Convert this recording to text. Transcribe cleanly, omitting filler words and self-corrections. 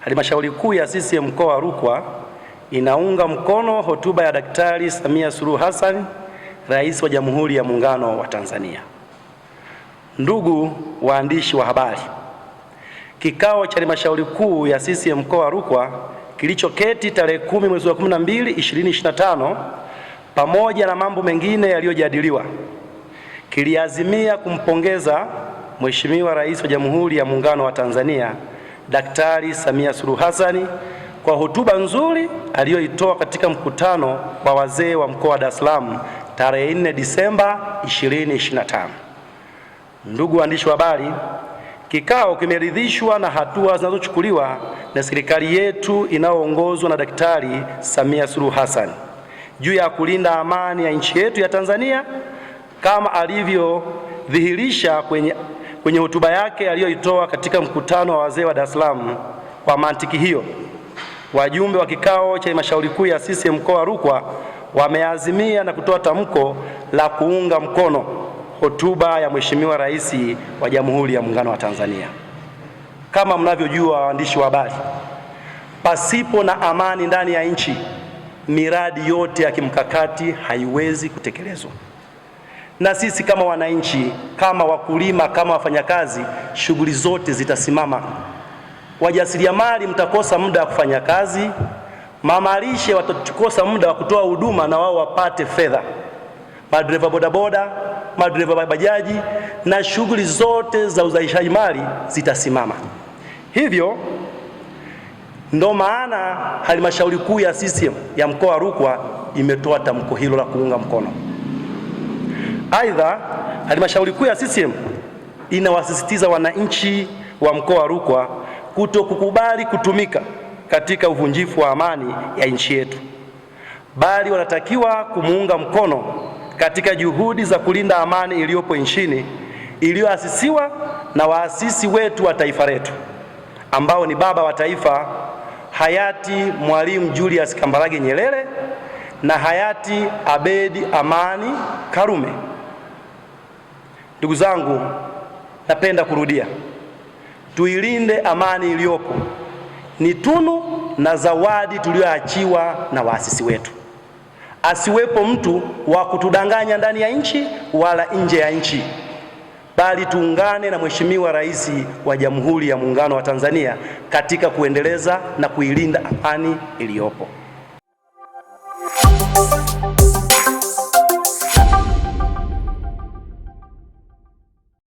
Halmashauri Kuu ya CCM mkoa wa Rukwa inaunga mkono hotuba ya Daktari Samia Suluhu Hassan, Rais wa Jamhuri ya Muungano wa Tanzania. Ndugu waandishi wa habari, kikao cha Halmashauri Kuu ya CCM mkoa wa Rukwa kilichoketi tarehe 10 mwezi wa 12 2025, pamoja na mambo mengine yaliyojadiliwa, kiliazimia kumpongeza Mheshimiwa Rais wa Jamhuri ya Muungano wa Tanzania Daktari Samia Suluhu Hassan kwa hotuba nzuri aliyoitoa katika mkutano wa wazee wa mkoa wa Dar es Salaam tarehe 4 Disemba 2025. Ndugu waandishi wa habari, kikao kimeridhishwa na hatua zinazochukuliwa na serikali yetu inayoongozwa na Daktari Samia Suluhu Hassan juu ya kulinda amani ya nchi yetu ya Tanzania kama alivyodhihirisha kwenye hotuba yake aliyoitoa katika mkutano wa wazee wa Dar es Salaam. Kwa mantiki hiyo, wajumbe wa kikao cha Halmashauri Kuu ya CCM mkoa wa Rukwa wameazimia na kutoa tamko la kuunga mkono hotuba ya Mheshimiwa Rais wa Jamhuri ya Muungano wa Tanzania. Kama mnavyojua waandishi wa habari, pasipo na amani ndani ya nchi, miradi yote ya kimkakati haiwezi kutekelezwa. Na sisi kama wananchi, kama wakulima, kama wafanyakazi, shughuli zote zitasimama. Wajasiriamali mtakosa muda wa kufanya kazi, mamalishe watakosa muda wa kutoa huduma na wao wapate fedha, madereva bodaboda, madereva bajaji na shughuli zote za uzalishaji mali zitasimama. Hivyo ndo maana Halmashauri Kuu ya CCM ya mkoa wa Rukwa imetoa tamko hilo la kuunga mkono. Aidha, Halmashauri Kuu ya CCM inawasisitiza wananchi wa mkoa wa Rukwa kutokukubali kutumika katika uvunjifu wa amani ya nchi yetu, bali wanatakiwa kumuunga mkono katika juhudi za kulinda amani iliyopo nchini, iliyoasisiwa na waasisi wetu wa taifa letu ambao ni baba wa taifa hayati Mwalimu Julius Kambarage Nyerere na hayati Abedi Amani Karume. Ndugu zangu, napenda kurudia, tuilinde amani iliyopo. Ni tunu na zawadi tuliyoachiwa na waasisi wetu. Asiwepo mtu wa kutudanganya ndani ya nchi wala nje ya nchi, bali tuungane na Mheshimiwa Rais wa Jamhuri ya Muungano wa Tanzania katika kuendeleza na kuilinda amani iliyopo.